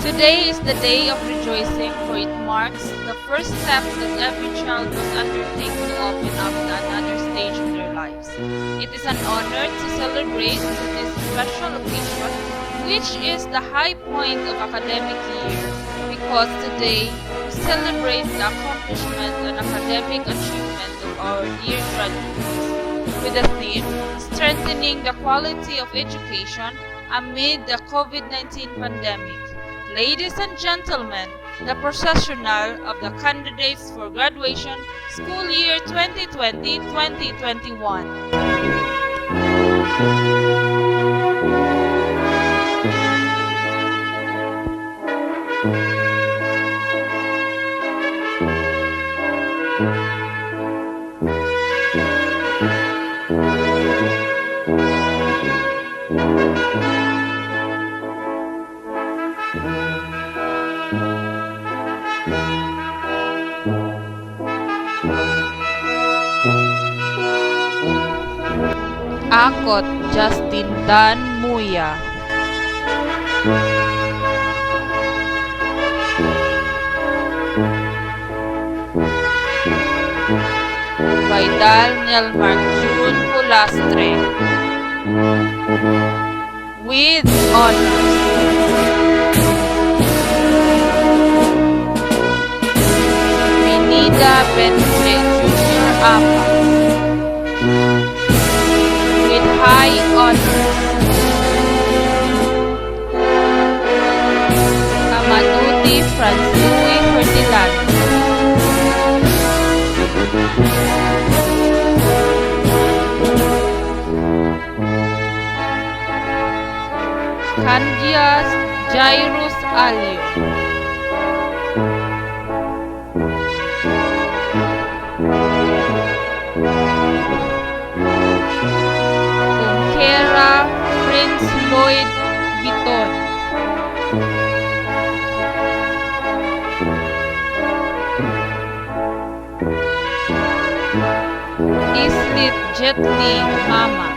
Today is the day of rejoicing, for it marks the first step that every child must undertake to open up to another stage of their lives. It is an honor to celebrate this special occasion, which is the high point of academic year, because today we celebrate the accomplishment and academic achievement of our dear graduates with the theme Strengthening the Quality of Education amid the COVID-19 pandemic. Ladies and gentlemen, the processional of the candidates for graduation school year 2020-2021. Akot Justin Dan Muya. Baidal Nelmark June Pulastre. With honors. Minida Benfe Junior Apa. With high honors. Kamanuti Franzui Ferdinand. Candias Jairus Alio. Kera Prince Lloyd Biton. Islit Jetli Mama.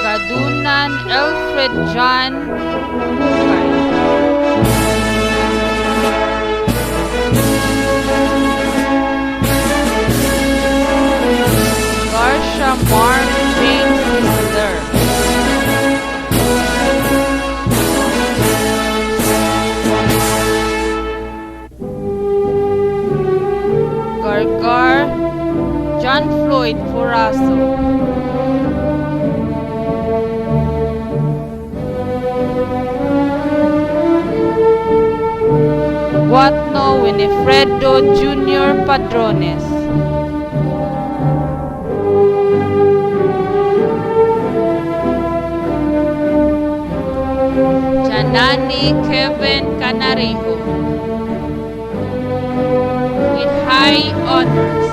Gadunan Alfred John Bukay. Garsha Mark James Miller. Gargar John Floyd Furaso. Guatno Winifredo Jr. Padrones. Janani Kevin Canarijo. With high honors.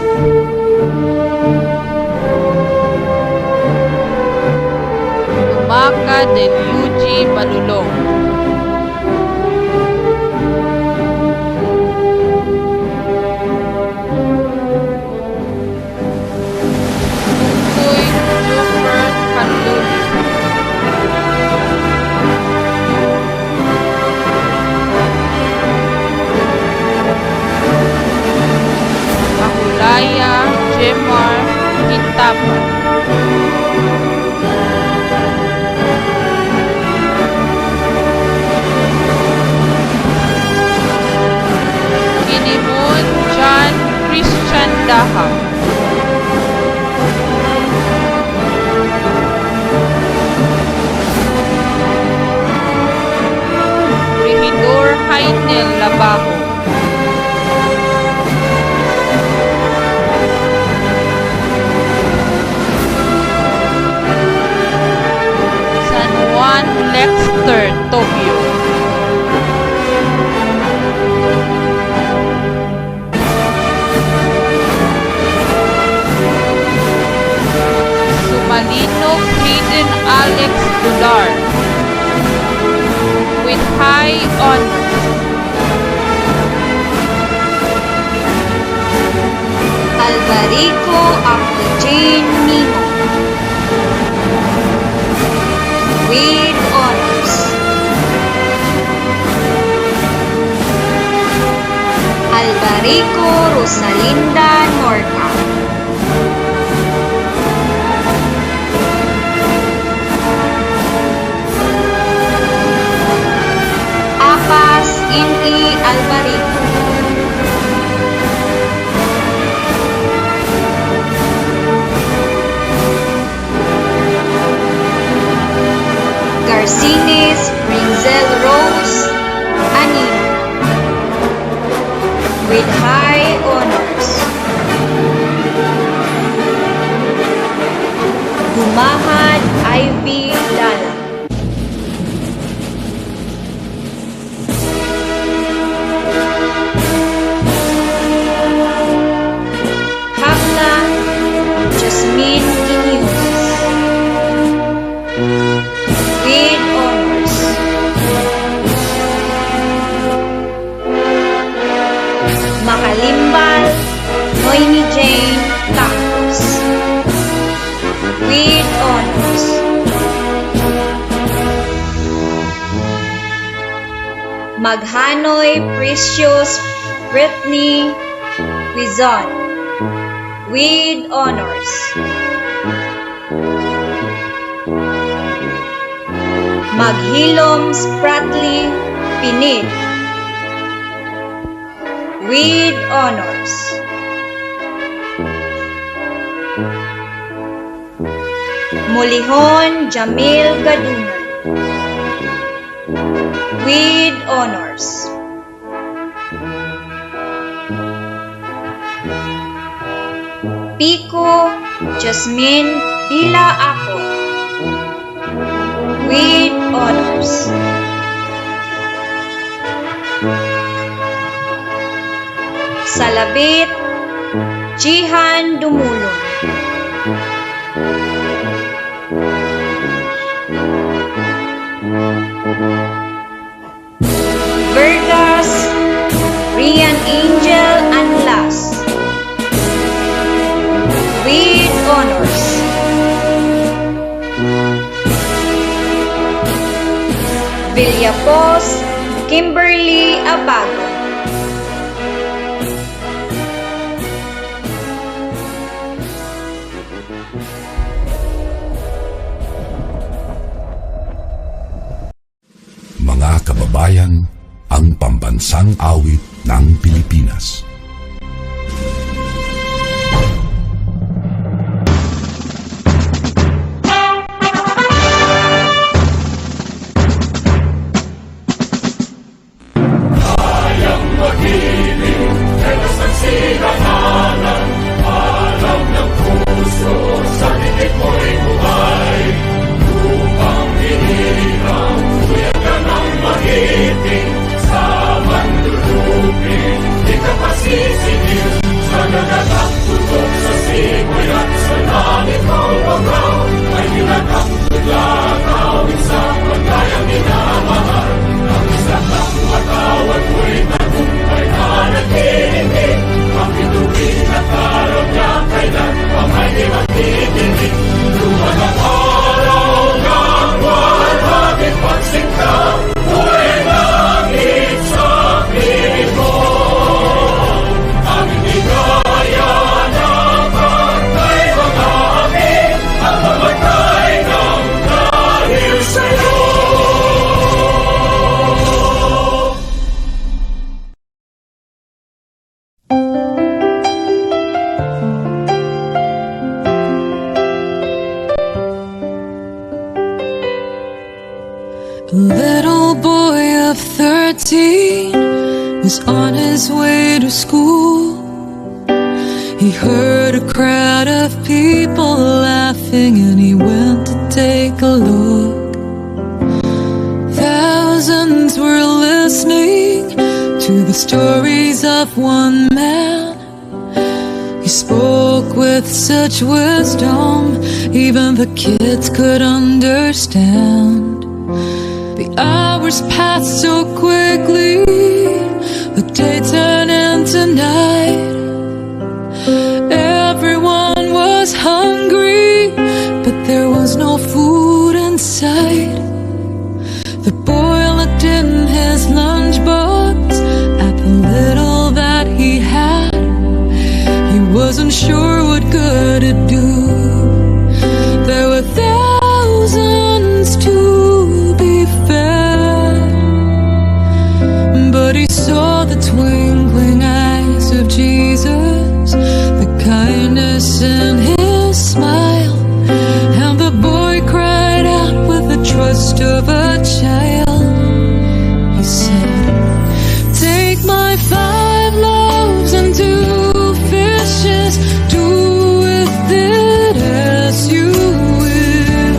Lumaka del Yuji Balulong. Tukoy Juffer Kanluli. Mahulaya Jemar Quintapa. Rico Rosalinda Norca. Apas Ini Alvarico. Garcines Rinzel Rose Anino with high honors. Gumahad Ivy Dala. Hamna Jasmine Inius with honors. Makalimbal Noemi Jane Tacos with honors. Maghanoy Precious Brittany Quizon with honors. Maghilom Spratly Pinid with honors. Mulihon Jamil Gadunan with honors. Pico Jasmine Bila Ako with honors. Salabit Jihan Dumulong Vergas Rian Angel Anlas with honors. Villapos Kimberly Abago. Mga kababayan, ang pambansang awit ng Pilipinas. A little boy of 13 was on his way to school. He heard a crowd of people laughing and he went to take a look. Thousands were listening to the stories of one man. He spoke with such wisdom, even the kids could understand. The hours passed so quickly, the day turned into night. Everyone was hungry, but there was no food in sight. The boy looked in his lunchbox at the little that he had. twinkling eyes of Jesus, the kindness in his smile, and the boy cried out with the trust of a child. He said, "Take my 5 loaves and 2 fishes, do with it as you will.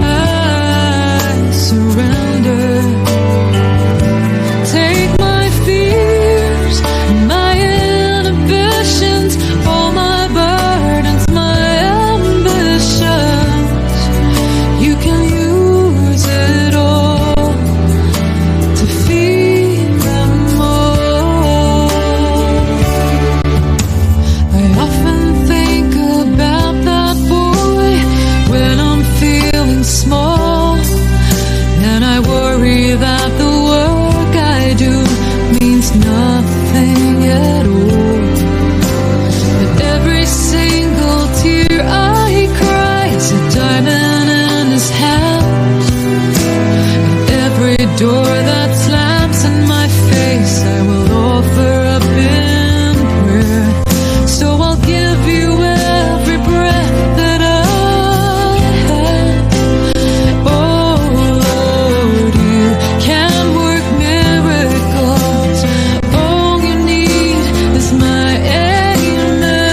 I surrender. Take my fears, my inhibitions, all my burdens, my ambitions. You can use it all to feed them all." I often think about that boy when I'm feeling small, and I worry that the work I do means nothing at all. But every single tear I cry is a diamond in his hand. And every door that slams in my face, I will offer up in prayer. So I'll give you every breath that I have. Oh Lord, you can work miracles. All you need is my amen.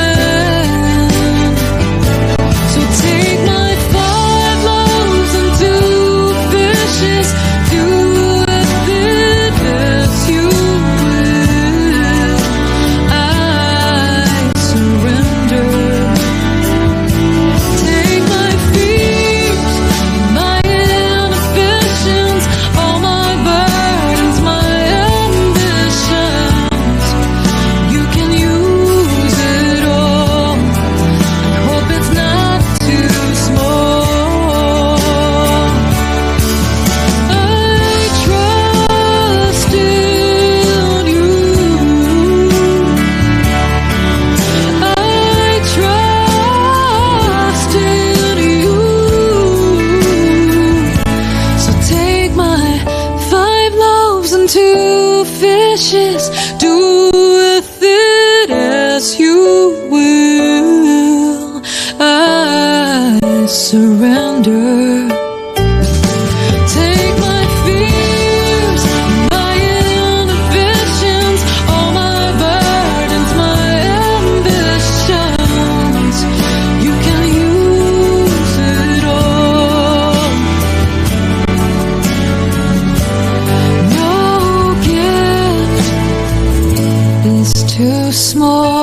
So take my 5 loaves and 2 fishes, do with it as you will. I surrender. Take my fears, my inhibitions, all my burdens, my ambitions. You can use it all. I hope it's not too small. I trust in you. I trust in you. So take my 5 loaves and 2 fishes, do with it as you will. I surrender. Take my fears, my inhibitions, all my burdens, my ambitions. You can use it all. No gift is too small.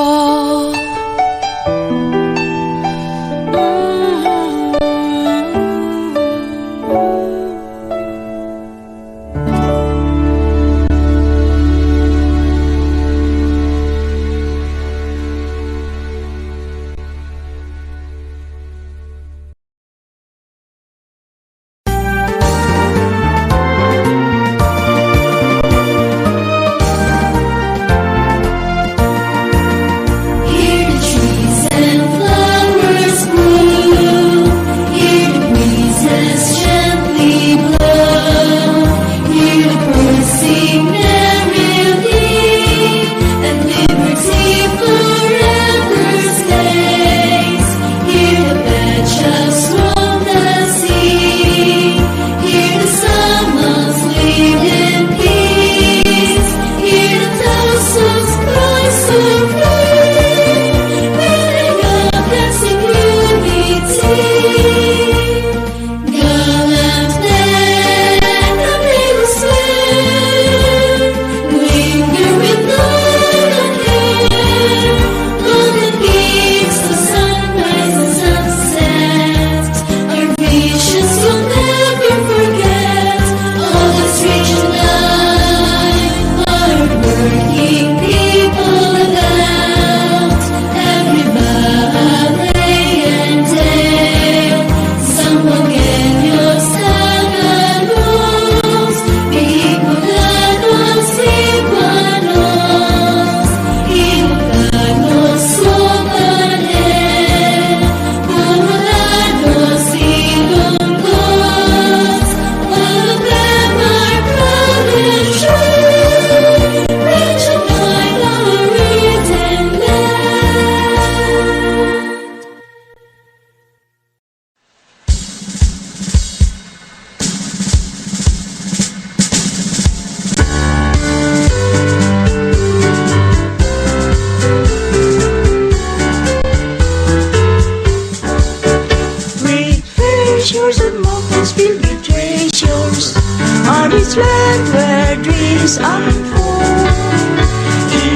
and for.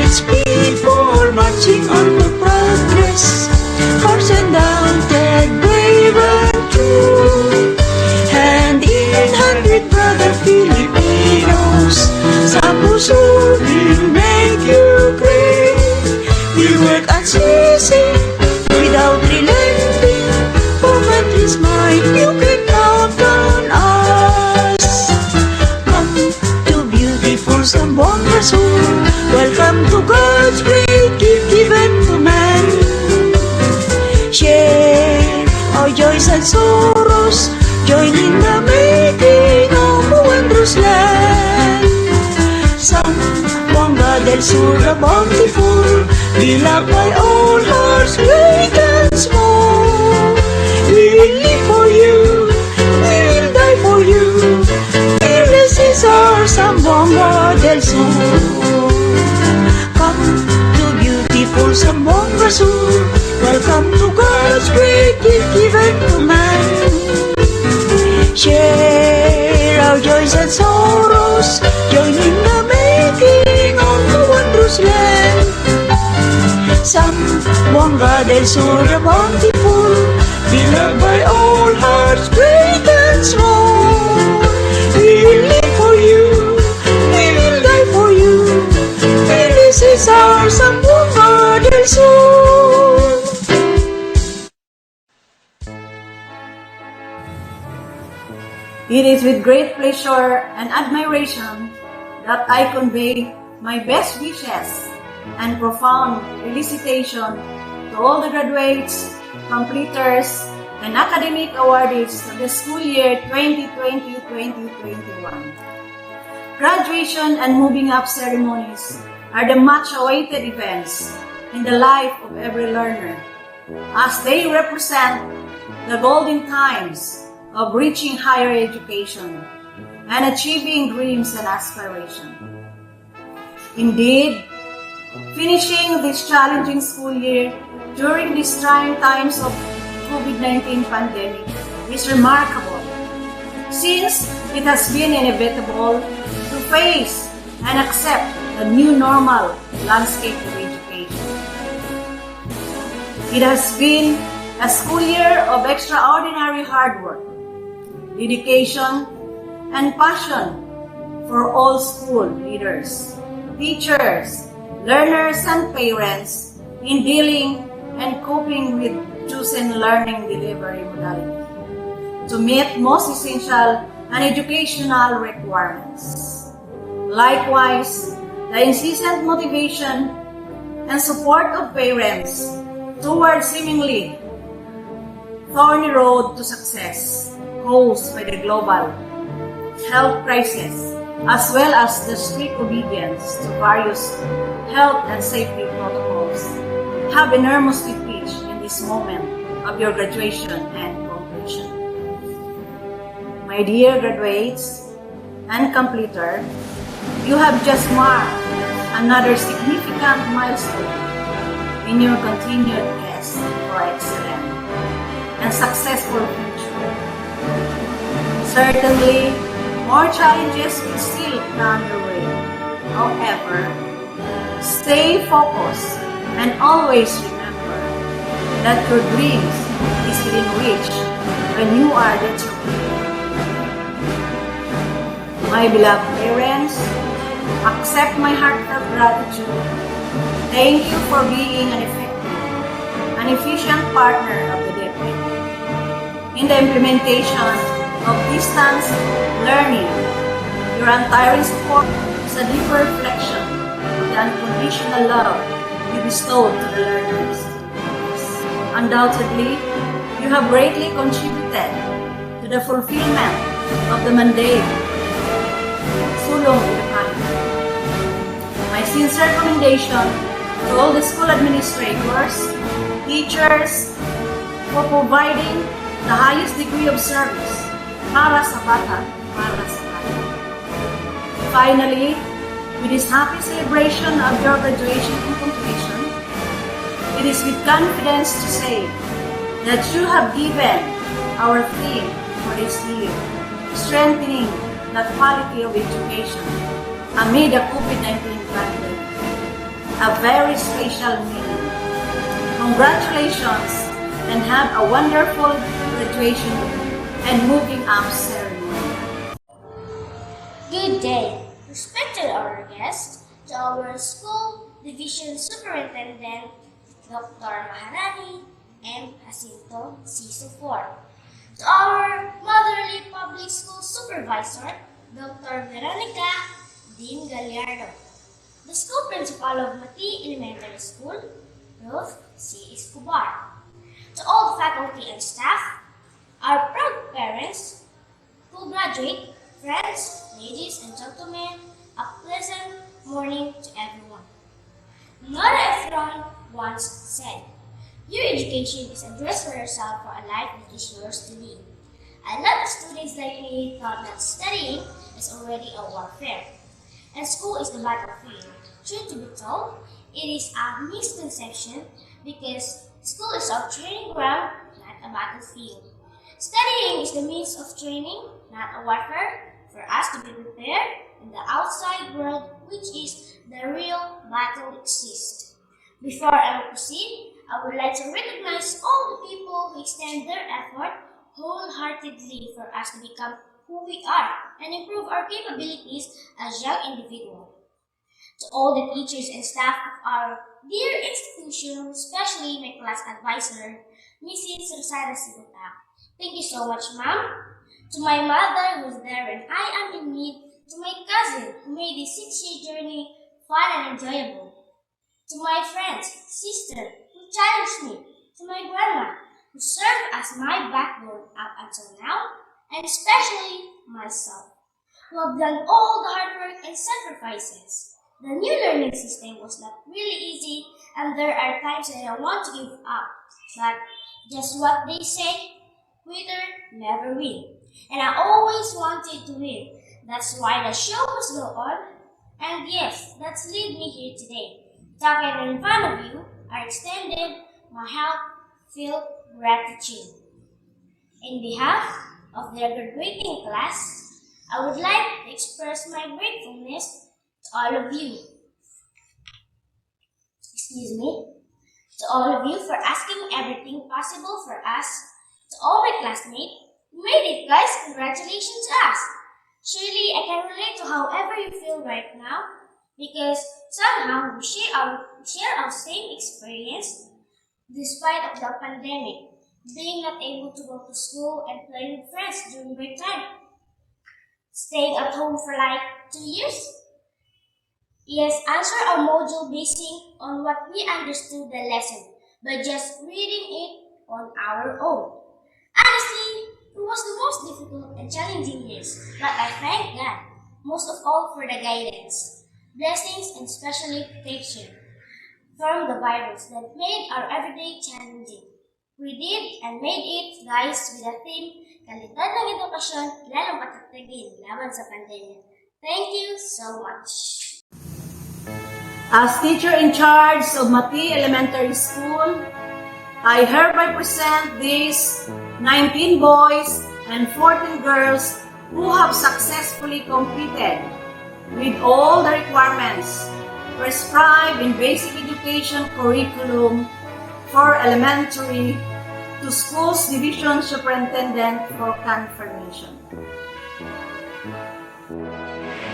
Its people marching on for progress, hearts and doubted, brave and true. Hand in hand with brother Filipinos, sa puso will make you great. We work unceasing, without relenting, for country's might you can count on us. Come to beautiful Zamboanga Sur, welcome to God's great gift given to man. Share our joys and sorrows, join in the making of a wondrous land. Zamboanga del Sur, the bountiful, beloved by all hearts, great and small. We will live for you, we will die for you. Fearless is our Zamboanga del Sur. Come to beautiful Zamboanga Sur, welcome to God's great gift given to man. Share our joys and sorrows, join in the making of the wondrous land. Zamboanga del Sur, the bountiful, beloved by all hearts, great and small. We will live for you, we will die for you. This is our Zamboanga del Sur. It is with great pleasure and admiration that I convey my best wishes and profound felicitation to all the graduates, completers, and academic awardees of the school year 2020-2021. Graduation and moving up ceremonies are the much-awaited events in the life of every learner, as they represent the golden times of reaching higher education and achieving dreams and aspirations. Indeed, finishing this challenging school year during these trying times of COVID-19 pandemic is remarkable, since it has been inevitable to face and accept the new normal landscape of education. It has been a school year of extraordinary hard work, dedication, and passion for all school leaders, teachers, learners, and parents in dealing and coping with chosen learning delivery modality to meet most essential and educational requirements. Likewise, the incessant motivation and support of parents towards seemingly thorny road to success caused by the global health crisis, as well as the strict obedience to various health and safety protocols, have enormously pitched in this moment of your graduation and completion. My dear graduates and completer, you have just marked another significant milestone in your continued quest for excellent and successful future. Certainly, more challenges will still come your way. However, stay focused and always remember that your dreams is within reach when you are determined. My beloved parents, accept my heartfelt gratitude. Thank you for being an effective and efficient partner of the DepEd in the implementation of distance learning. Your untiring support is a deeper reflection of the unconditional love you bestowed to the learners. Undoubtedly, you have greatly contributed to the fulfillment of the mandate sulong Ilocano. My sincere commendation to all the school administrators, teachers, for providing the highest degree of service para sa bata, para sa bata. Finally, with this happy celebration of your graduation and completion, it is with confidence to say that you have given our theme for this year, strengthening the quality of education amid the COVID-19 pandemic. A very special meeting. Congratulations and have a wonderful graduation and moving up ceremony. Good day, respected our guests, to our school division superintendent, Dr. Maharani M. Jacinto C. Sufor, to our motherly public school supervisor, Dr. Veronica Dean Gallardo, the school principal of Mati Elementary School, Ruth C. Escobar, to all faculty and staff, our proud parents, who graduate, friends, ladies and gentlemen, a pleasant morning to everyone. Nora Ephron once said, "Your education is a dress for yourself for a life that is yours to lead." A lot of students like me thought that studying is already a warfare, and school is the battlefield. Truth to be told, it is a misconception because school is our training ground, not a battlefield. Studying is the means of training, not a warfare, for us to be prepared in the outside world, which is the real battle exists. Before I proceed, I would like to recognize all the people who extend their effort wholeheartedly for us to become who we are and improve our capabilities as young individuals. To all the teachers and staff of our dear institution, especially my class advisor, Mrs. Rosada Sigota. Thank you so much, ma'am. To my mother who's there when I am in need, to my cousin who made this 6-year journey fun and enjoyable, to my friends, sister who challenged me, to my grandma who served as my backbone up until now, and especially myself, who have done all the hard work and sacrifices. The new learning system was not really easy, and there are times that I want to give up, but just what they say, quitter never win. And I always wanted to win. That's why the show must go on. And yes, that's lead me here today. Talking in front of you, I extended my heartfelt gratitude. In behalf of their graduating class, I would like to express my gratefulness to all of you. To all of you for asking everything possible for us. To all my classmates, you made it, guys. Congratulations to us. Surely I can relate to however you feel right now, because somehow we share our same experience despite of the pandemic, being not able to go to school and play with friends during break time. Staying at home for like 2 years? Yes, answer our module basing on what we understood the lesson, by just reading it on our own. Honestly, it was the most difficult and challenging years, but I thank God, most of all for the guidance, blessings, and especially protection from the virus that made our everyday challenging. We did and made it, guys, with a theme, kalidad ng edukasyon, lalong patatagin laban sa pandemya. Thank you so much. As teacher in charge of Mati Elementary School, I hereby present these 19 boys and 14 girls who have successfully completed with all the requirements prescribed in basic education curriculum for elementary to schools division superintendent for confirmation.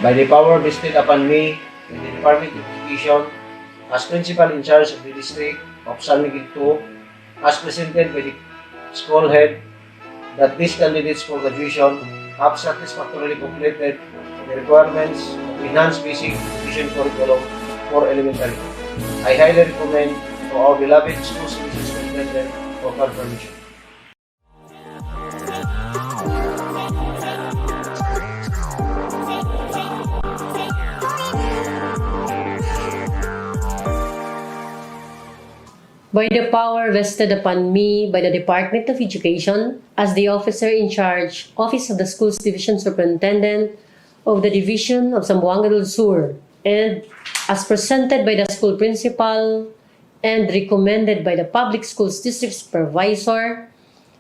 By the power vested upon me in the Department of Education as principal in charge of the district of San Miguel II, as presented by the school head, that these candidates for graduation have satisfactorily completed the requirements of enhanced basic education curriculum for elementary. I highly recommend to our beloved school superintendent for confirmation. By the power vested upon me by the Department of Education as the officer in charge, Office of the Schools Division Superintendent of the Division of Zamboanga del Sur, and as presented by the school principal and recommended by the Public Schools District Supervisor,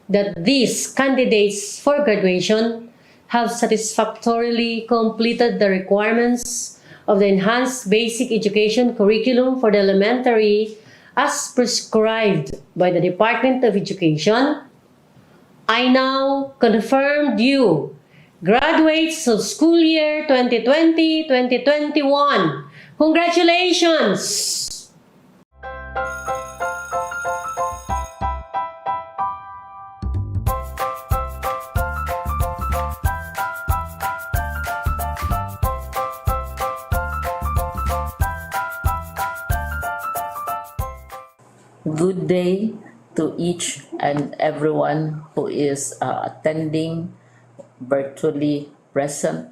that these candidates for graduation have satisfactorily completed the requirements of the Enhanced Basic Education Curriculum for the Elementary as prescribed by the Department of Education, I now confirm due graduates of school year 2020-2021. Congratulations! Good day to each and everyone who is attending virtually present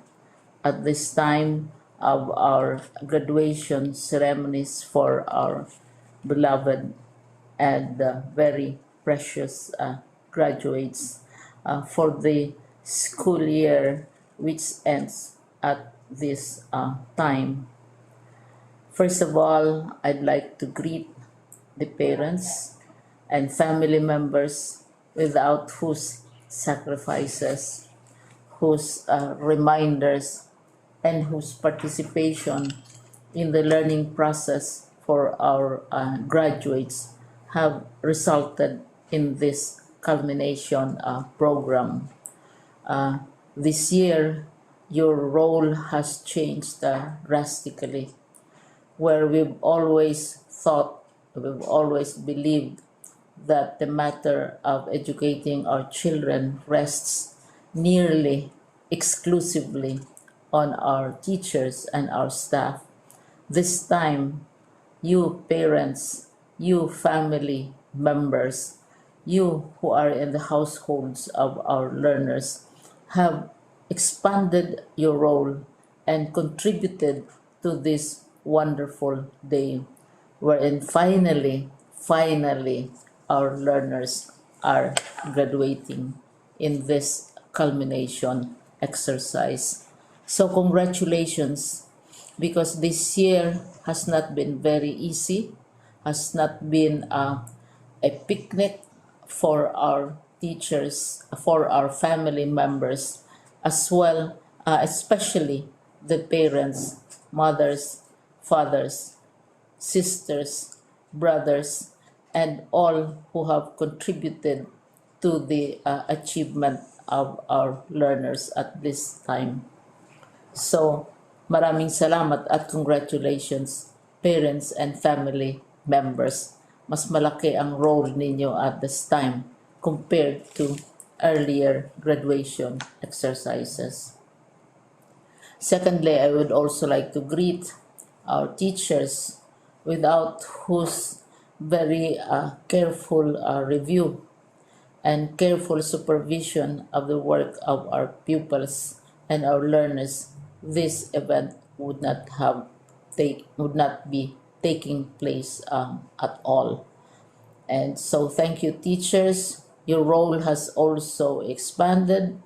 at this time of our graduation ceremonies for our beloved and very precious graduates for the school year which ends at this time. First of all, I'd like to greet the parents and family members without whose sacrifices, whose reminders, and whose participation in the learning process for our graduates have resulted in this culmination program. This year, your role has changed drastically, where we've always believed that the matter of educating our children rests nearly exclusively on our teachers and our staff. This time, you parents, you family members, you who are in the households of our learners have expanded your role and contributed to this wonderful day, wherein finally, our learners are graduating in this culmination exercise. So congratulations, because this year has not been very easy, has not been a picnic for our teachers, for our family members, as well, especially the parents, mothers, fathers, sisters, brothers, and all who have contributed to the achievement of our learners at this time. So, maraming salamat at congratulations, parents and family members. Mas malaki ang role ninyo at this time compared to earlier graduation exercises. Secondly, I would also like to greet our teachers, without whose very careful review and careful supervision of the work of our pupils and our learners, this event would not be taking place at all. And so thank you, teachers. Your role has also expanded,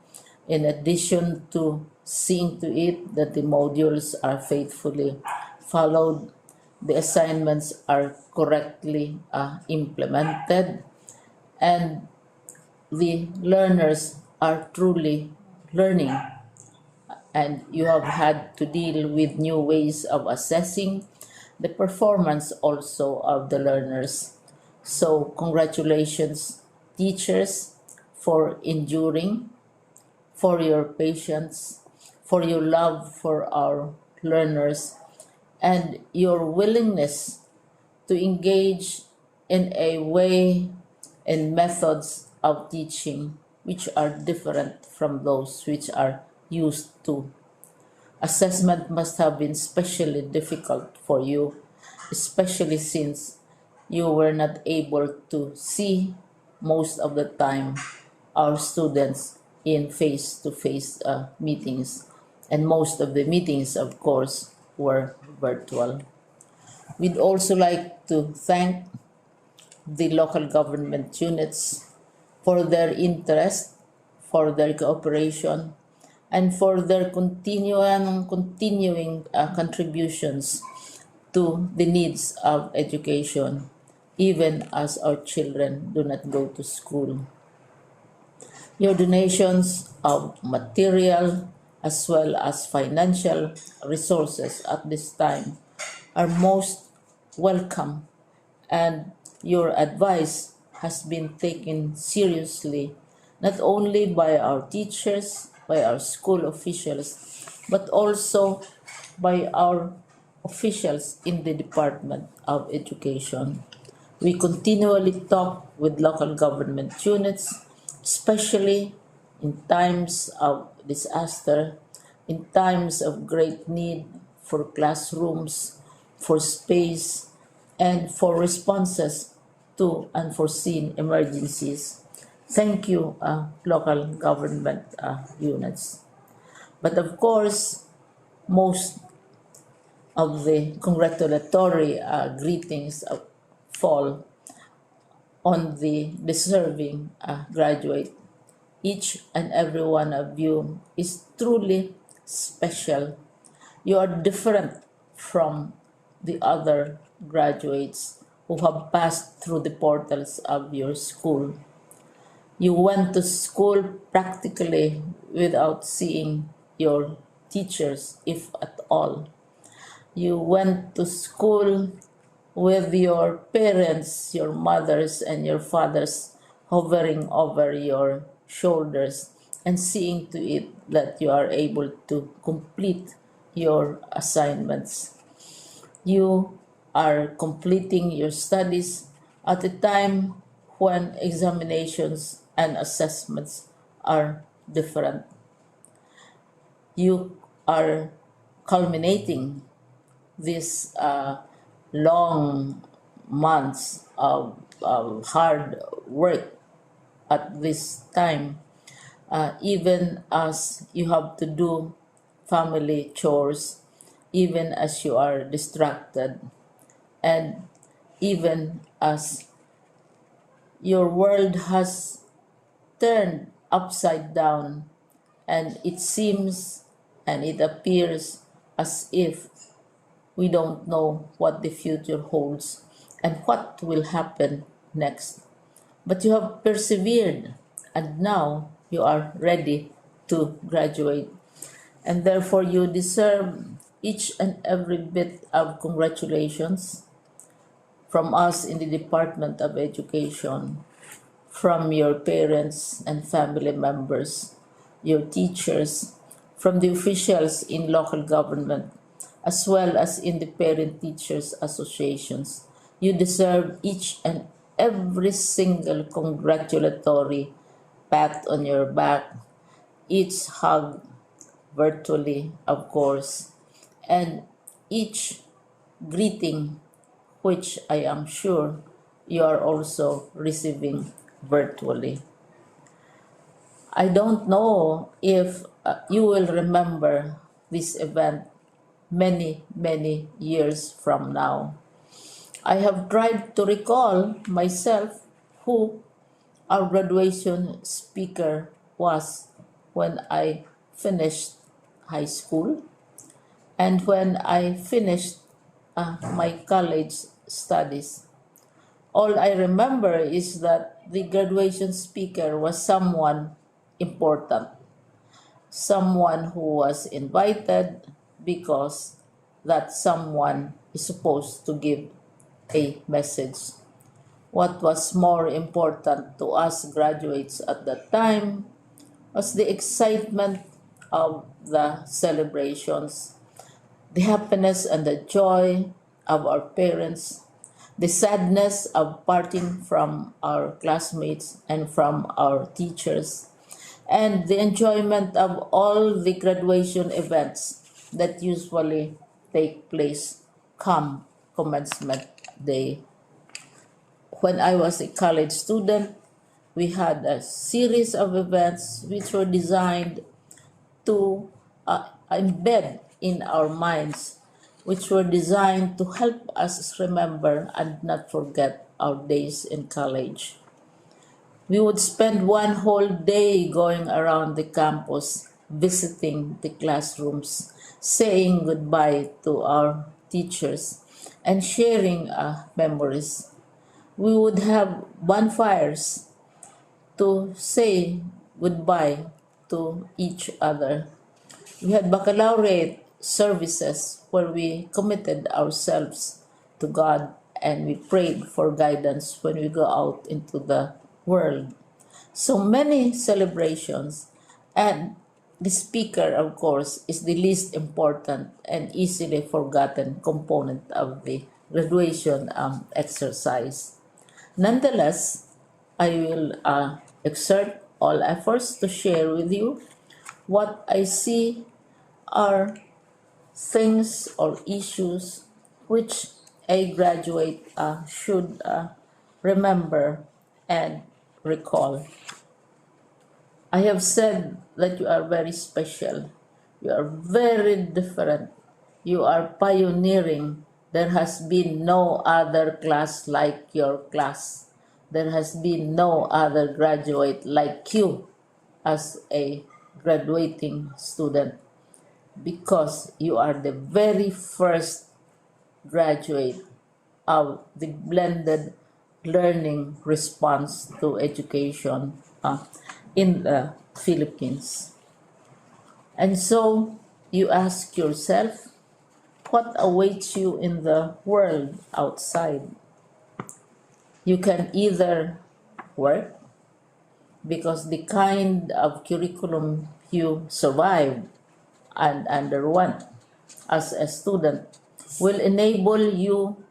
in addition to seeing to it that the modules are faithfully followed, the assignments are correctly implemented, and the learners are truly learning. And you have had to deal with new ways of assessing the performance also of the learners. So congratulations, teachers, for enduring, for your patience, for your love for our learners, and your willingness to engage in a way and methods of teaching which are different from those which are used to. Assessment must have been especially difficult for you, especially since you were not able to see most of the time our students in face-to-face meetings, and most of the meetings, of course, were virtual. We'd also like to thank the local government units for their interest, for their cooperation, and for their continuing contributions to the needs of education, even as our children do not go to school. Your donations of material as well as financial resources at this time are most welcome, and your advice has been taken seriously not only by our teachers, by our school officials, but also by our officials in the Department of Education. We continually talk with local government units, especially in times of disaster, in times of great need for classrooms, for space, and for responses to unforeseen emergencies. Thank you, local government units. But of course, most of the congratulatory greetings fall on the deserving graduate. Each and every one of you is truly special. You are different from the other graduates who have passed through the portals of your school. You went to school practically without seeing your teachers, if at all. You went to school with your parents, your mothers, and your fathers hovering over your shoulders and seeing to it that you are able to complete your assignments. You are completing your studies at a time when examinations and assessments are different. You are culminating these long months of hard work at this time, even as you have to do family chores, even as you are distracted, and even as your world has turned upside down, and it seems and it appears as if we don't know what the future holds and what will happen next. But you have persevered, and now you are ready to graduate. And therefore, you deserve each and every bit of congratulations from us in the Department of Education, from your parents and family members, your teachers, from the officials in local government, as well as in the parent teachers associations. You deserve each and every single congratulatory pat on your back, each hug virtually, of course, and each greeting, which I am sure you are also receiving virtually. I don't know if you will remember this event many, many years from now. I have tried to recall myself who our graduation speaker was when I finished high school and when I finished my college studies. All I remember is that the graduation speaker was someone important, someone who was invited because that someone is supposed to give a message. What was more important to us graduates at that time was the excitement of the celebrations, the happiness and the joy of our parents, the sadness of parting from our classmates and from our teachers, and the enjoyment of all the graduation events that usually take place come commencement day. When I was a college student, we had a series of events which were designed to embed in our minds, which were designed to help us remember and not forget our days in college. We would spend one whole day going around the campus, visiting the classrooms, saying goodbye to our teachers, and sharing memories. We would have bonfires to say goodbye to each other. We had baccalaureate services where we committed ourselves to God and we prayed for guidance when we go out into the world. So many celebrations, and the speaker, of course, is the least important and easily forgotten component of the graduation exercise. Nonetheless, I will exert all efforts to share with you what I see are things or issues which a graduate should remember and recall. I have said that you are very special. You are very different. You are pioneering. There has been no other class like your class. There has been no other graduate like you as a graduating student because you are the very first graduate of the blended learning response to education in the Philippines. And so you ask yourself, what awaits you in the world outside? You can either work because the kind of curriculum you survived and underwent as a student will enable you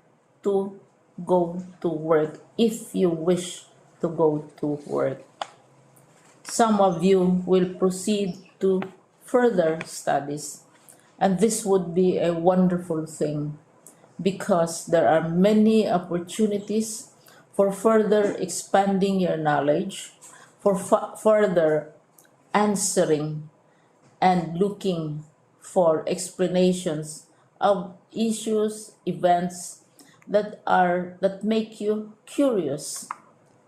to go to work if you wish to go to work. Some of you will proceed to further studies, and this would be a wonderful thing because there are many opportunities for further expanding your knowledge, for further answering and looking for explanations of issues, events that make you curious,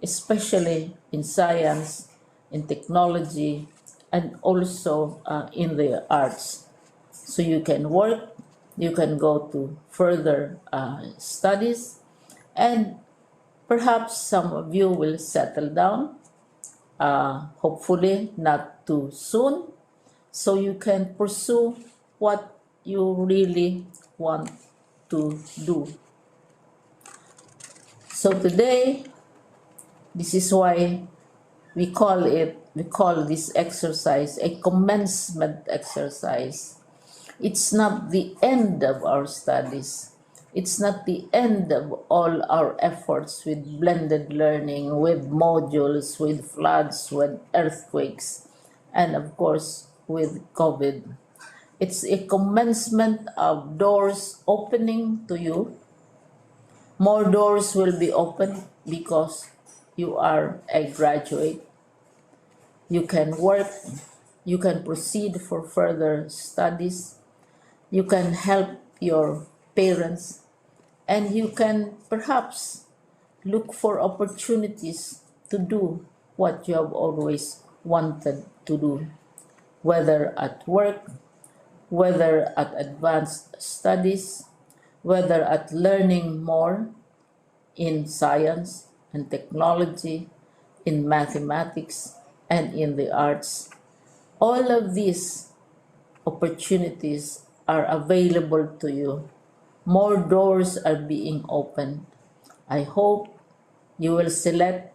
especially in science, in technology, and also in the arts. So you can work, you can go to further studies, and perhaps some of you will settle down, hopefully not too soon, so you can pursue what you really want to do. So today, this is why we call this exercise a commencement exercise. It's not the end of our studies. It's not the end of all our efforts with blended learning, with modules, with floods, with earthquakes, and of course with COVID. It's a commencement of doors opening to you. More doors will be opened because you are a graduate. You can work, you can proceed for further studies, you can help your parents, and you can perhaps look for opportunities to do what you have always wanted to do, whether at work, whether at advanced studies, whether at learning more in science and technology, in mathematics, and in the arts. All of these opportunities are available to you. More doors are being opened. I hope you will select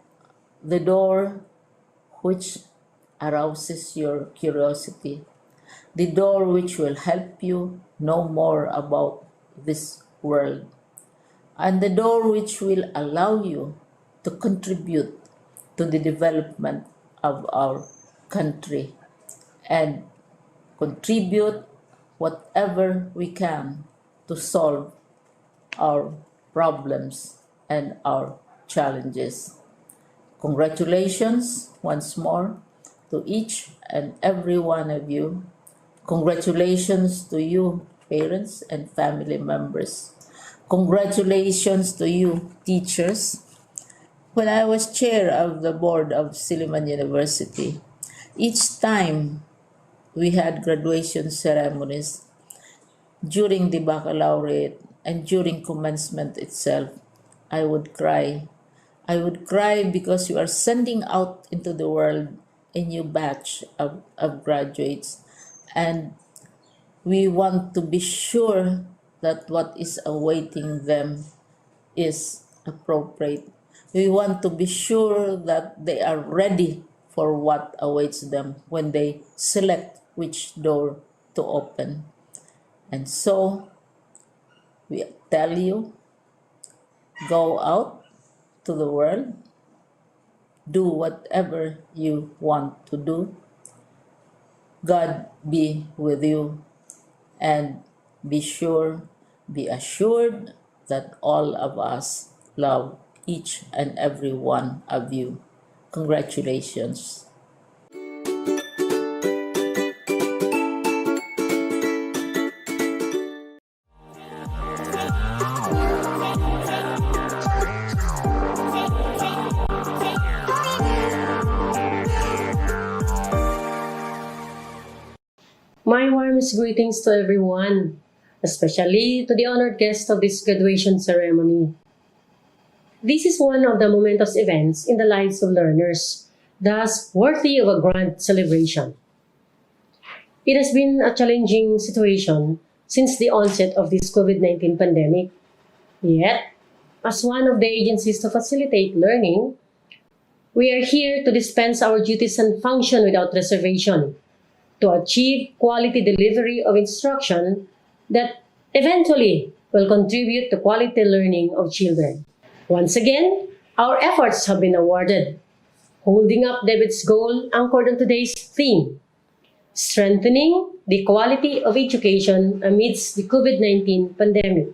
the door which arouses your curiosity, the door which will help you know more about this world, and the door which will allow you to contribute to the development of our country and contribute whatever we can to solve our problems and our challenges. Congratulations once more to each and every one of you. Congratulations to you, parents and family members. Congratulations to you, teachers. When I was chair of the board of Silliman University, each time we had graduation ceremonies during the baccalaureate and during commencement itself, I would cry. I would cry because you are sending out into the world a new batch of graduates, and We want to be sure that what is awaiting them is appropriate. We want to be sure that they are ready for what awaits them when they select which door to open. And so, we tell you, go out to the world, do whatever you want to do. God be with you, and be assured that all of us love each and every one of you. Congratulations. My warmest greetings to everyone, especially to the honored guest of this graduation ceremony. This is one of the momentous events in the lives of learners, thus worthy of a grand celebration. It has been a challenging situation since the onset of this COVID-19 pandemic. Yet, as one of the agencies to facilitate learning, we are here to dispense our duties and function without reservation, to achieve quality delivery of instruction that eventually will contribute to quality learning of children. Once again, our efforts have been awarded, holding up David's goal anchored on today's theme, strengthening the quality of education amidst the COVID-19 pandemic.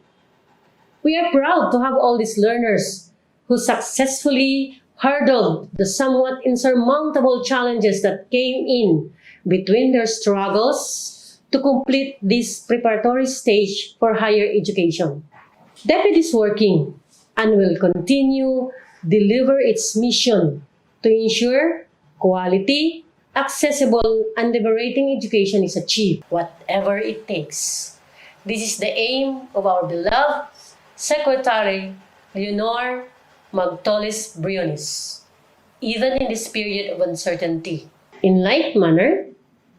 We are proud to have all these learners who successfully hurdled the somewhat insurmountable challenges that came in between their struggles to complete this preparatory stage for higher education. DepEd is working and will continue deliver its mission to ensure quality, accessible, and liberating education is achieved, whatever it takes. This is the aim of our beloved Secretary Leonor Magtolis Briones, even in this period of uncertainty. In like manner,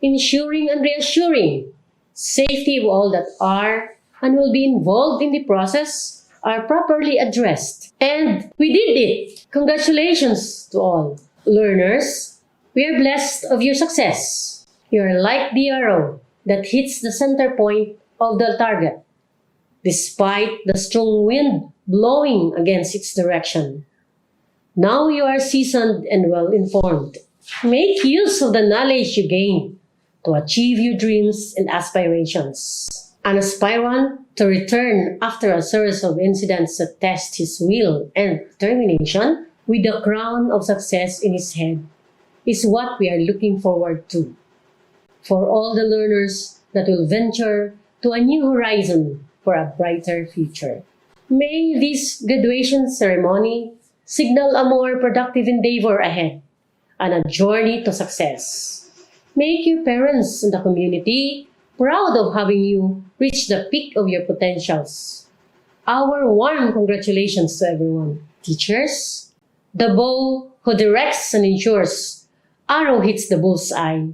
ensuring and reassuring safety of all that are and will be involved in the process are properly addressed. And we did it! Congratulations to all. Learners, we are blessed of your success. You are like the arrow that hits the center point of the target, despite the strong wind blowing against its direction. Now you are seasoned and well-informed. Make use of the knowledge you gain to achieve your dreams and aspirations. An aspirant to return after a series of incidents that test his will and determination with the crown of success in his head is what we are looking forward to. For all the learners that will venture to a new horizon for a brighter future. May this graduation ceremony signal a more productive endeavor ahead and a journey to success. Make your parents and the community proud of having you reach the peak of your potentials. Our warm congratulations to everyone. Teachers, the bow who directs and ensures arrow hits the bullseye.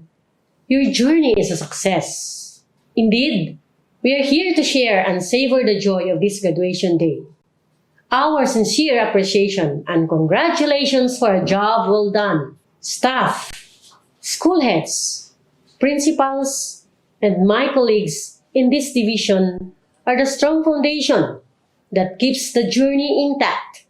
Your journey is a success. Indeed, we are here to share and savor the joy of this graduation day. Our sincere appreciation and congratulations for a job well done. Staff, school heads, principals, and my colleagues in this division are the strong foundation that keeps the journey intact.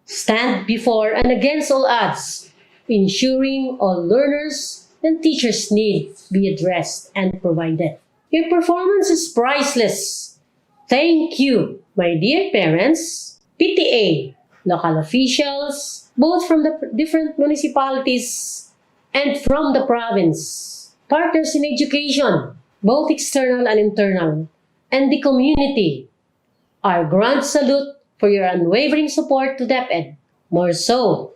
Stand before and against all odds, ensuring all learners and teachers' needs be addressed and provided. Your performance is priceless. Thank you, my dear parents, PTA, local officials, both from the different municipalities and from the province, partners in education, both external and internal, and the community. Our grand salute for your unwavering support to DepEd, more so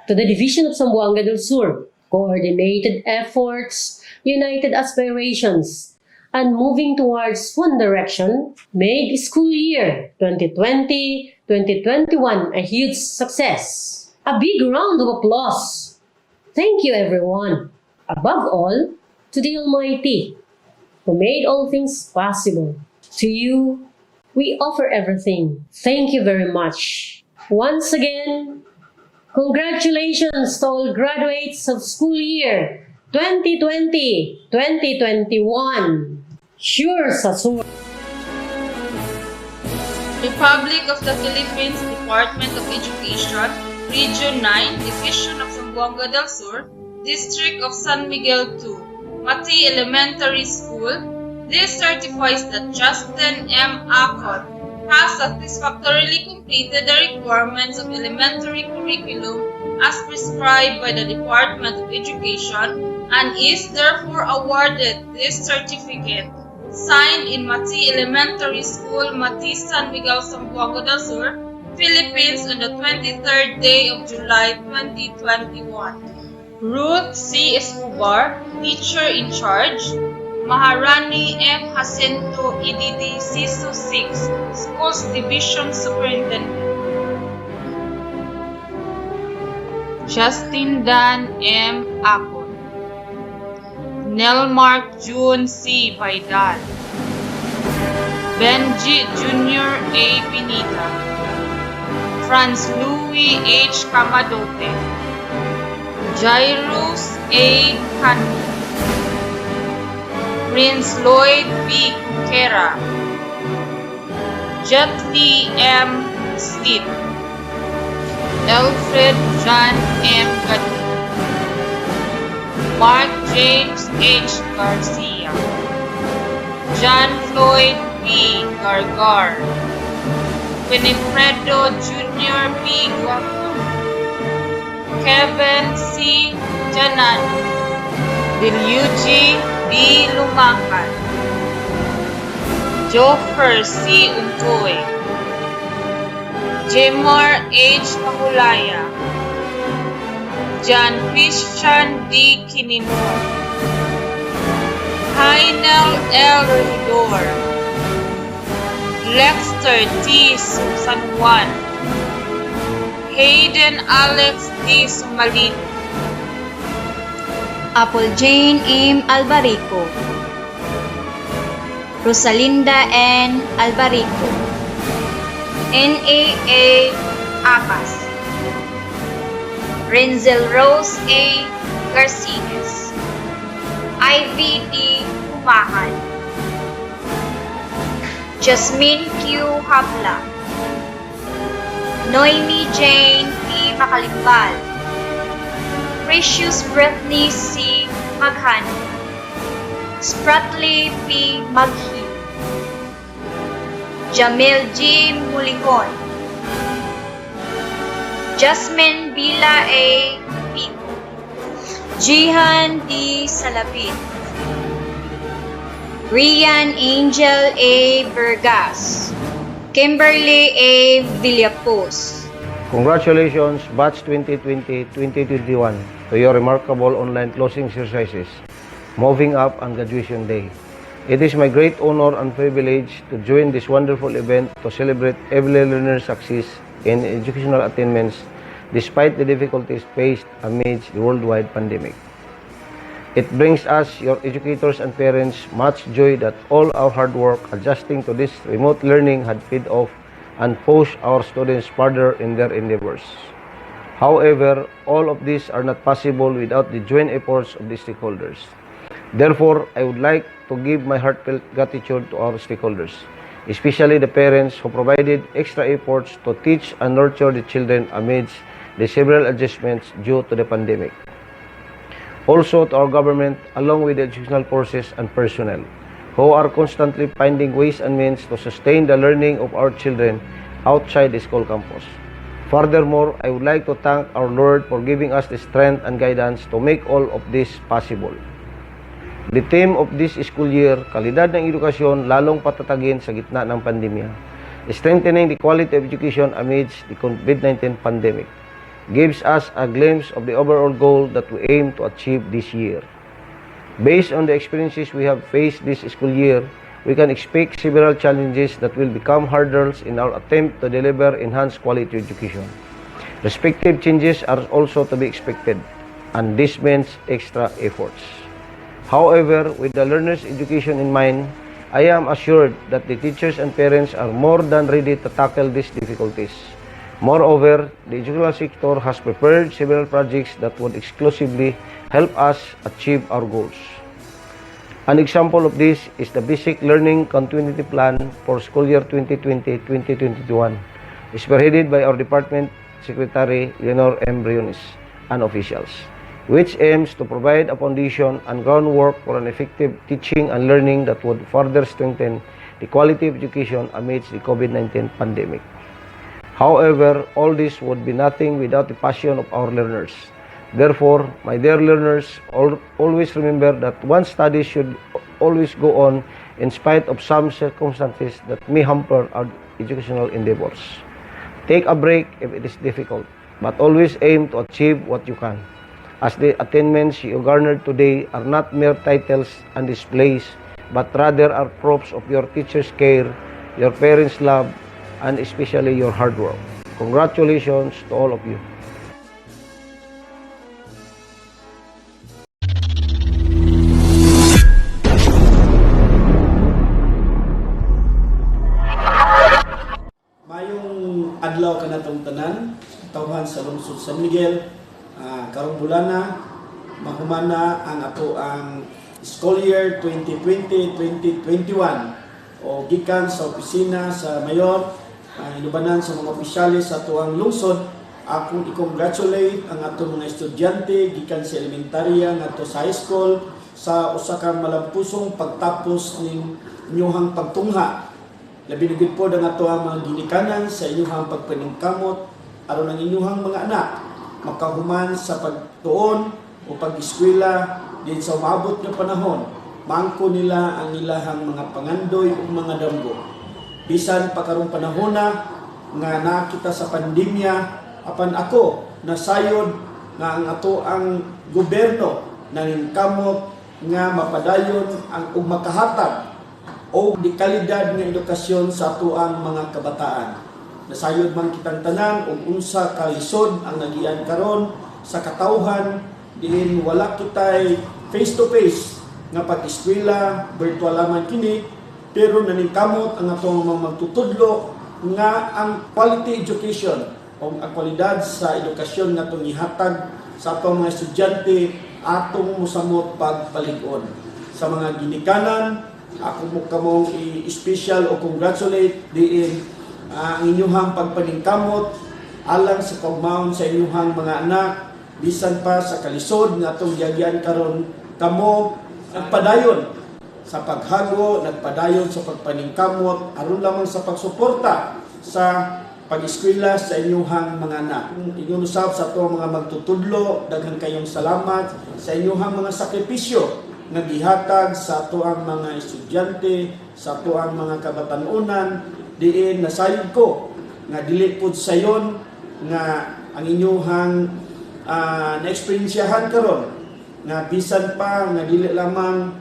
to the Division of Zamboanga del Sur, coordinated efforts, united aspirations, and moving towards one direction made school year 2020-2021 a huge success. A big round of applause. Thank you everyone. Above all, to the Almighty, who made all things possible. To you, we offer everything. Thank you very much. Once again, congratulations to all graduates of school year 2020-2021. Sure sa sur. Republic of the Philippines Department of Education, Region 9, Division of Zamboanga del Sur, District of San Miguel 2, Mati Elementary School. This certifies that Justin M. Acon has satisfactorily completed the requirements of elementary curriculum as prescribed by the Department of Education and is therefore awarded this certificate. Signed in Mati Elementary School, Mati, San Miguel, Zamboanga del Sur, Philippines on the 23rd day of July 2021. Ruth C. Escobar, Teacher in Charge. Maharani M. Jacinto, EDD, CISO 6, Schools Division Superintendent. Justin Dan M. Acon. Nelmark June C. Baidal. Benji Jr. A. Pinita. Franz Louis H. Camadote. Jairus A. Canu. Prince Lloyd B. Kera. Jet Lee M. Steed. Alfred John M. Gadi. Mark James H. Garcia. John Floyd B. Gargar. Winifredo Jr. B. Guapo. Kevin C. Janan. Dilugi D. Lumakan. Joffer C. Uncoy. Jemar H. Mahulaya. John Christian D. Kinino. Hainel L. Rodor. Lexter T. San Juan. Hayden Alex D. Sumalito. Apple Jane M. Albarico, Rosalinda N. Albarico, N.A.A. Apas, Renzel Rose A. Garcines, Ivy D. Humahan, Jasmine Q. Hapla, Noemi Jane P. Makalimbal, Precious Brittany C. Maghani, Spratly P. Maghi, Jamil G. Mulihon, Jasmine Bila A. Pico, Jihan D. Salabit, Rian Angel A. Bergas, Kimberly A. Villapos. Congratulations, Batch 2020-2021, to your remarkable online closing exercises, moving up on graduation day. It is my great honor and privilege to join this wonderful event to celebrate every learner's success in educational attainments despite the difficulties faced amidst the worldwide pandemic. It brings us, your educators and parents, much joy that all our hard work adjusting to this remote learning had paid off and pushed our students further in their endeavors. However, all of these are not possible without the joint efforts of the stakeholders. Therefore, I would like to give my heartfelt gratitude to our stakeholders, especially the parents who provided extra efforts to teach and nurture the children amidst the several adjustments due to the pandemic. Also to our government, along with the educational forces and personnel, who are constantly finding ways and means to sustain the learning of our children outside the school campus. Furthermore, I would like to thank our Lord for giving us the strength and guidance to make all of this possible. The theme of this school year, kalidad ng edukasyon lalong patatagin sa gitna ng pandemya, strengthening the quality of education amidst the COVID-19 pandemic, gives us a glimpse of the overall goal that we aim to achieve this year. Based on the experiences we have faced this school year, we can expect several challenges that will become hurdles in our attempt to deliver enhanced quality education. Respective changes are also to be expected, and this means extra efforts. However, with the learner's education in mind, I am assured that the teachers and parents are more than ready to tackle these difficulties. Moreover, the educational sector has prepared several projects that would exclusively help us achieve our goals. An example of this is the Basic Learning Continuity Plan for school year 2020-2021, spearheaded by our Department Secretary Leonor M. Briones and officials, which aims to provide a foundation and groundwork for an effective teaching and learning that would further strengthen the quality of education amidst the COVID-19 pandemic. However, all this would be nothing without the passion of our learners. Therefore, my dear learners, always remember that one's studies should always go on in spite of some circumstances that may hamper our educational endeavors. Take a break if it is difficult, but always aim to achieve what you can, as the attainments you garnered today are not mere titles and displays, but rather are proofs of your teacher's care, your parents' love, and especially your hard work. Congratulations to all of you. Mayong adlaw kanatong tanan, tawhan sa lungsod San Miguel, karong bulana mahumana ang ato ang school year 2020-2021 o gikan sa opisina sa mayor, inubanan sa mga opisyalis sa ato ang lungsod. Akong i-congratulate ang ato mga estudyante gikan sa elementarya ngadto sa high school sa usa ka malampusong pagtapos ning inyuhang pagtungha. Labi na gid po ang ato ang mga ginikanan sa inyuhang pagpaningkamot aron ang inyuhang mga anak makahuman sa pagtuon o pag-eskwela din sa umabot nga panahon. Maangko nila ang ilahang mga pangandoy o mga damgo. Bisan pa karong panahon na nga nakita sa pandemya, apan ako nasayod nga ang ato ang gobyerno nangingkamot nga mapadayon ang ug makahatag o di kalidad nga edukasyon sa ato ang mga kabataan. Nasayod man kitang tanan og unsa ka lisod ang nagian karon sa katawhan diin wala kitay face to face nga pag-eskwela, virtual lamang kini, pero naningkamot ang atong mga magtutudlo nga ang quality education o ang kwalidad sa edukasyon nga itong ihatag sa atong mga estudyante atong musamot pagpalig-on. Sa mga ginikanan, ako mo kamong i-special o congratulate diin ang inyuhang pagpaningkamot alang sa pagmaon sa inyuhang mga anak, bisan pa sa kalisod nga atong giagyan karon kamo nagpadayon sa paghago, nagpadayon sa pagpaningkamot aron lamang sa pagsuporta sa pag-eskwela sa inyuhang mga anak. Inyong usab sa ato mga magtutudlo, daghang kayong salamat sa inyuhang mga sakripisyo nga gihatag sa ato ang mga estudyante, sa ato ang mga kabatanunan, diin nasayod ko nga dili pud sayon nga ang inyuhang na-experiensyahan karon nga bisan pa nga dili lamang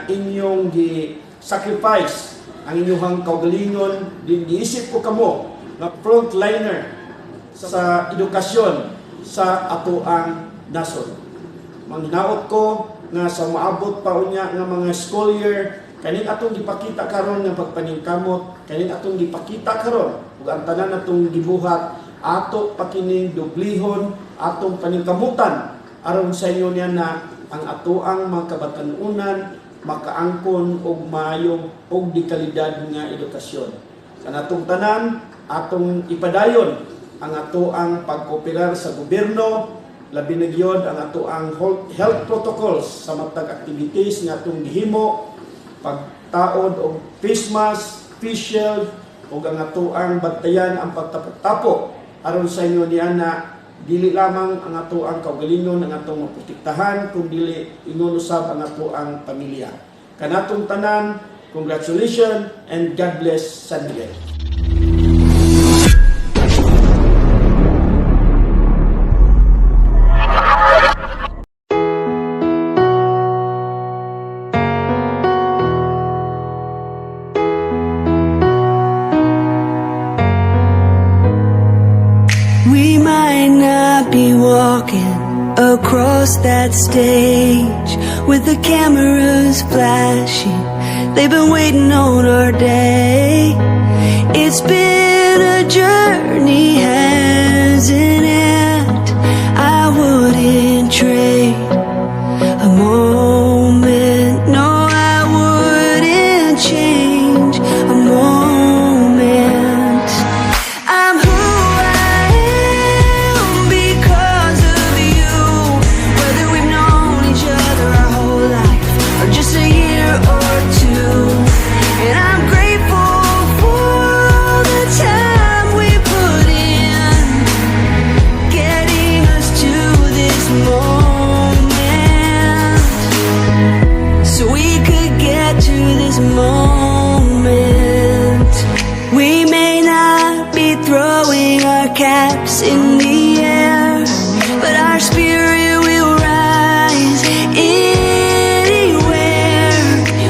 inyong gi-sacrifice ang inyuhang kaugalingon, din giisip ko kamo nga frontliner sa edukasyon sa ato ang nasod. Manghinaot ko nga sa maabot pa unya nga mga school year kaning atong gipakita karon nga pagpaningkamot, kaning atong gipakita karon ug ang tanan atong gibuhat ato pa kining dublihon, atong paningkamutan aron sa inyo niya na ang ato ang mga kabatanunan makaangkon og maayong og dikalidad nga edukasyon. Sa natong tanan, atong ipadayon ang ato ang pagkooperar sa gobyerno, labi na gyud ang ato ang health protocols sa matag activities nga atong gihimo, pagtaod og face mask, face shield ug ang ato ang bantayan ang pagtapok aron sa inyo niya na dili lamang ang ato ang kaugalingon ang atong maprotektahan kung dili inunusab ang ato ang pamilya. Kanatong tanan, congratulations and God bless San Miguel. We might not be walking across that stage with the cameras flashing. They've been waiting on our day. It's been a journey, hasn't it? I wouldn't trade a moment. No, I wouldn't change a moment. I'm who I am because of you. Whether we've known each other our whole life or just a year or two. And I'm grateful for the time we put in, getting us to this moment, so we could get to this moment. We may not be throwing our caps in the air, but our spirit will rise anywhere.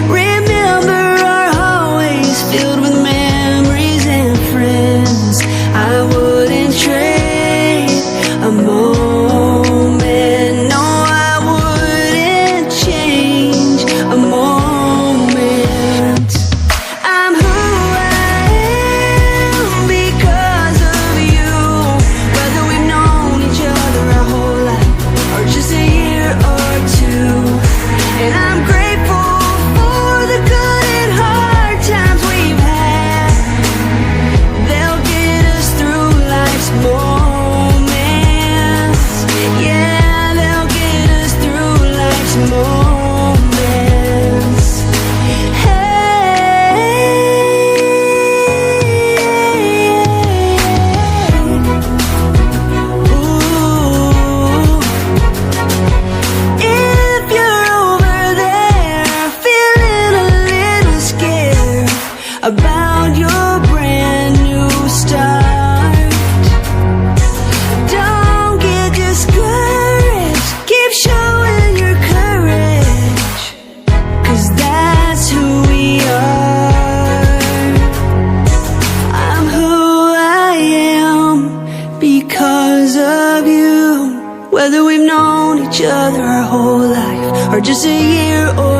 Remember our hallways filled with memories and friends. I wouldn't trade a moment. No, I wouldn't change a moment. I'm who I am because of you. Whether we've known each other our whole life or just a year or two. And I'm grateful for the good and hard times we've had. They'll get us through life's moments. Yeah, they'll get us through life's moments. Hey, ooh. If you're over there feeling a little scared about your brand new start, don't get discouraged. Keep showing your courage, 'cause that's who we are. I'm who I am because of you. Whether we've known each other our whole life or just a year or